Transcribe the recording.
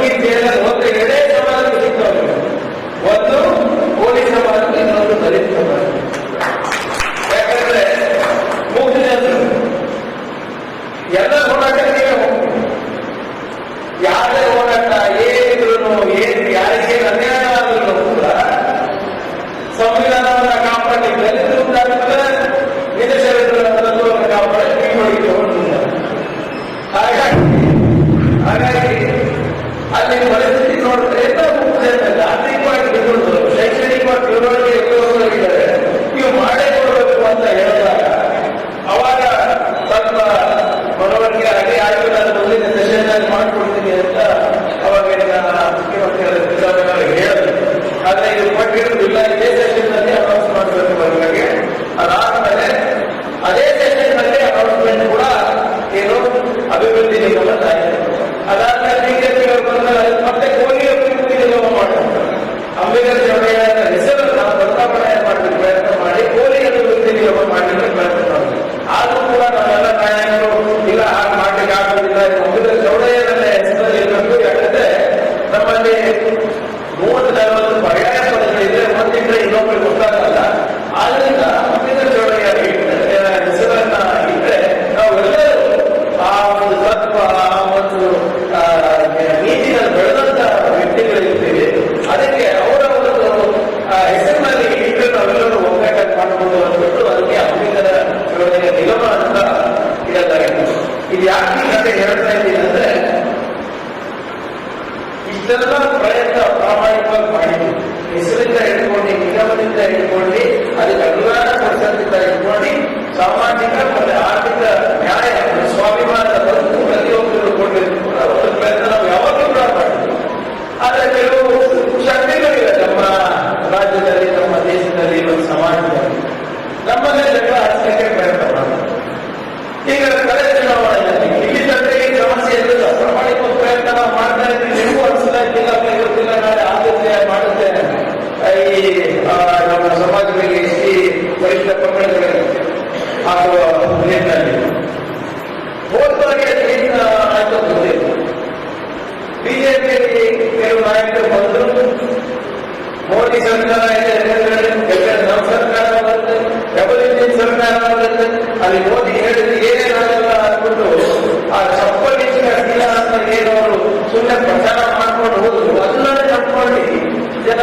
ಭಗವದ್ಗೀತೆಯಲ್ಲಿ ಒಂದು ಎರಡೇ ಸಮಾಜಕ್ಕೆ ಸಿಗ್ತವೆ, ಒಂದು ಪೊಲೀಸ್ ಸಮಾಜ, ಇನ್ನೊಂದು ದಲಿತ ಸಮಾಜ. ಯಾಕಂದ್ರೆ ಮೂರು ಜನರು ಎಲ್ಲ ಹೋರಾಟಕ್ಕೆ ಹೋಗ್ತೀವಿ. ಯಾರೇ ಹೋರಾಟ ಏನಿದ್ರು ಯಾರಿಗೆ ಅನ್ಯಾಯ ಆದ್ರೂ ಕೂಡ ಸಂವಿಧಾನವನ್ನ ಕಾಪಾಡಿ ದಲಿತರು ಉಂಟಾಗ್ತದೆ, ನಿರಕ್ಷರರ ತತ್ವವನ್ನು ಕಾಪಾಡಿ ಕೈಗೊಳ್ಳಿಕ್ಕೆ ಹೊರಟಿಲ್ಲ. ಹಾಗಾಗಿ ಅಲ್ಲಿ ಪರಿಸ್ಥಿತಿ ನೋಡಿದ್ರೆ ಎಲ್ಲ ಮುಖ್ಯ ಆರ್ಥಿಕವಾಗಿ ತಿಳ್ಕೊಂಡು ಶೈಕ್ಷಣಿಕವಾಗಿ ತಿಳುವಳಿಕೆ ಇದ್ದಾರೆ, ನೀವು ಮಾಡೇ ಕೊಡಬೇಕು ಅಂತ ಹೇಳಿದಾಗ ಅವಾಗ ಸ್ವಲ್ಪ ಮನವರಿಕೆ ಆಗಿ ಆಯ್ತು, ನಾನು ಮುಂದಿನ ಸೆಷನ್ ಮಾಡಿಕೊಡ್ತೀನಿ ಅಂತ ಅವಾಗ ಮುಖ್ಯಮಂತ್ರಿಗಳ ಹೇಳಿದ್ರು. ಆದ್ರೆ ಇದು ಕೊಟ್ಟಿರುವುದಿಲ್ಲ, ಇದೇ ಸೆಷನ್ ನಲ್ಲಿ ಅನೌನ್ಸ್ ಮಾಡಬೇಕು ಬಗ್ಗೆ. ಅದಾದ್ಮೇಲೆ ಅದೇ ಸೆಷನ್ ನಲ್ಲಿ ಅನೌನ್ಸ್ಮೆಂಟ್ ಕೂಡ ಏನು ಅಭಿವೃದ್ಧಿ ನಿಗಮ ಆಯಿತು. ಅದಾದ್ಮೇಲೆ ಬಿಜೆಪಿಯವರು ಬಂದಾಗ ಮತ್ತೆ ಕೋಲಿ ಅಭಿವೃದ್ಧಿ ನಿಗಮ ಮಾಡಿದ್ರು. ಅಂಬೇಡ್ಕರ್ ಚಳವಳಿಯ ಹೆಸರು ನಾವು ಬದಲಾವಣೆ ಮಾಡಲಿಕ್ಕೆ ಪ್ರಯತ್ನ ಮಾಡಿ ಕೋಲಿ ಅಭಿವೃದ್ಧಿ ನಿಗಮ ಮಾಡಲಿಕ್ಕೆ ಪ್ರಯತ್ನ ಮಾಡಿದ್ರು. ಆದ್ರೂ ಕೂಡ ನಾವೆಲ್ಲ ನಾಯಕರು ಇಲ್ಲ ಹಾಗೆ ಮಾಡ್ಲಿಕ್ಕೆ ಆಗುವುದಿಲ್ಲ, ಅಂಬೇಡ್ಕರ್ ಚಳವಳಿಯನ್ನೇ ಹೆಸರಲ್ಲಿ ಇರಬೇಕು. ಯಾಕಂದ್ರೆ ನಮ್ಮಲ್ಲಿ 30-40 ಪರ್ಯಾಯ ಪದಗಳಿದ್ರೆ ಒಂದಿದ್ರೆ ಇನ್ನೊಬ್ಬರಿಗೆ ಗೊತ್ತಾಗಲ್ಲ. ಆದ್ರಿಂದ ಅಂಬೇಡ್ಕರ್ ಚಳವಳಿಯ ಹೆಸರನ್ನ ಇಟ್ಟರೆ ನಾವೆಲ್ಲರೂ ಆ ಒಂದು ತತ್ವ, ಆ ಒಂದು ನೀತಿನಲ್ಲಿ ಬೆಳೆದಂತ ವ್ಯಕ್ತಿಗಳಿರ್ತೀವಿ. ಅದಕ್ಕೆ ಅವರ ಒಂದು ಹೆಸರಿನಲ್ಲಿ ಇಟ್ಟರೆ ನಾವೆಲ್ಲರೂ ಒಗ್ಗಟ್ಟಾಗಿ ಮಾಡಿಕೊಂಡು ಅಂದ್ಬಿಟ್ಟು ಅದಕ್ಕೆ ಅಂಬೇಡ್ಕರ್ ಚಳವಳಿಯ ನಿಗಮ ಅಂತ ಇರಲಾಗಿದೆ. ಇದು ಯಾಕೆ ಈ ಕತೆ ಹೇಳ್ತಾ ಇದ್ದೀನಿ ಅಂದ್ರೆ, ಇಷ್ಟೆಲ್ಲ ಪ್ರಯತ್ನ ಪ್ರಾಮಾಣಿಕವಾಗಿ ಮಾಡಿದ್ವಿ. ಹೆಸರಿಂದ ಇಟ್ಕೊಂಡು, ನಿಗಮದಿಂದ ಇಟ್ಕೊಂಡು, ಅದಕ್ಕೆ ಅನುದಾನ ಕೊಡಿಸೋದ್ರಿಂದ ಇಟ್ಕೊಂಡು, ಸಾಮಾಜಿಕ ಮತ್ತು ಆರ್ಥಿಕ ನ್ಯಾಯ, ಸ್ವಾಭಿಮಾನದ ಬದುಕು ಪ್ರತಿಯೊಬ್ಬರು ಕೊಟ್ಟಿರ್ತೀವಿ. ಒಂದು ಪ್ರಯತ್ನ ನಾವು ಯಾವಾಗಲೂ ಕೂಡ ಮಾಡಿದ್ವಿ. ಆದರೆ ಕೆಲವು ಶಕ್ತಿಗಳಿವೆ ನಮ್ಮ ರಾಜ್ಯದಲ್ಲಿ, ನಮ್ಮ ದೇಶದಲ್ಲಿ, ನಮ್ಮ ಸಮಾಜದಲ್ಲಿ. ನಮ್ಮಲ್ಲೇ ಜಗಳ ಹಚ್ಚಲಿಕ್ಕೆ ಪ್ರಯತ್ನ ಮಾಡೋದು. ಈಗ ಕಳೆದ ಚುನಾವಣೆಯಲ್ಲಿ ಇಲ್ಲಿ ತಂದ್ರೆ ಈ ಸಮಸ್ಯೆ ಇರಲಿಲ್ಲ. ಪ್ರಾಮಾಣಿಕ ಪ್ರಯತ್ನ ನಾವು ಮಾಡ್ತಾ ಇದ್ದೀವಿ. ನಿಮಗೂ ಅನಿಸ್ತಾ ಇದ್ದಿಲ್ಲ, ಗೊತ್ತಿಲ್ಲ, ನಾಳೆ ಆಗುತ್ತೆ ಮಾಡುತ್ತೇನೆ. ಈ ನಮ್ಮ ಸಮಾಜದಲ್ಲಿ ಈ ವರಿಷ್ಠ ಪಂಗಡಗಳಲ್ಲಿ ಆಗುವ ನಿಟ್ಟಿನಲ್ಲಿ ಹೋದ್ವಾಗಿ ಆಯ್ತು ಗೊತ್ತಿಲ್ಲ. ಬಿಜೆಪಿಯಲ್ಲಿ ಕೆಲವು ನಾಯಕರು ಬಂದರು, ಮೋದಿ ಸರ್ಕಾರ ಇದೆ, ನಮ್ಮ ಸರ್ಕಾರ ಬರುತ್ತೆ, ಡಬಲ್ ಇಂಜಿನ್ ಸರ್ಕಾರ ಬರುತ್ತೆ, ಅಲ್ಲಿ ಮೋದಿ ಹೇಳಿದ್ರೆ ಏನೇನಾಗಲ್ಲ ಅಂದ್ಬಿಟ್ಟು ಆ ಚಪ್ಪಲಿಂಗ ಶೀಲ ಅಂತ ಏನವರು ಸುಮ್ಮನೆ ಪ್ರಚಾರ ಮಾಡ್ಕೊಂಡು ಹೋದ್ರು. ಅದನ್ನೇ ತಪ್ಪಿಕೊಂಡು ಜನ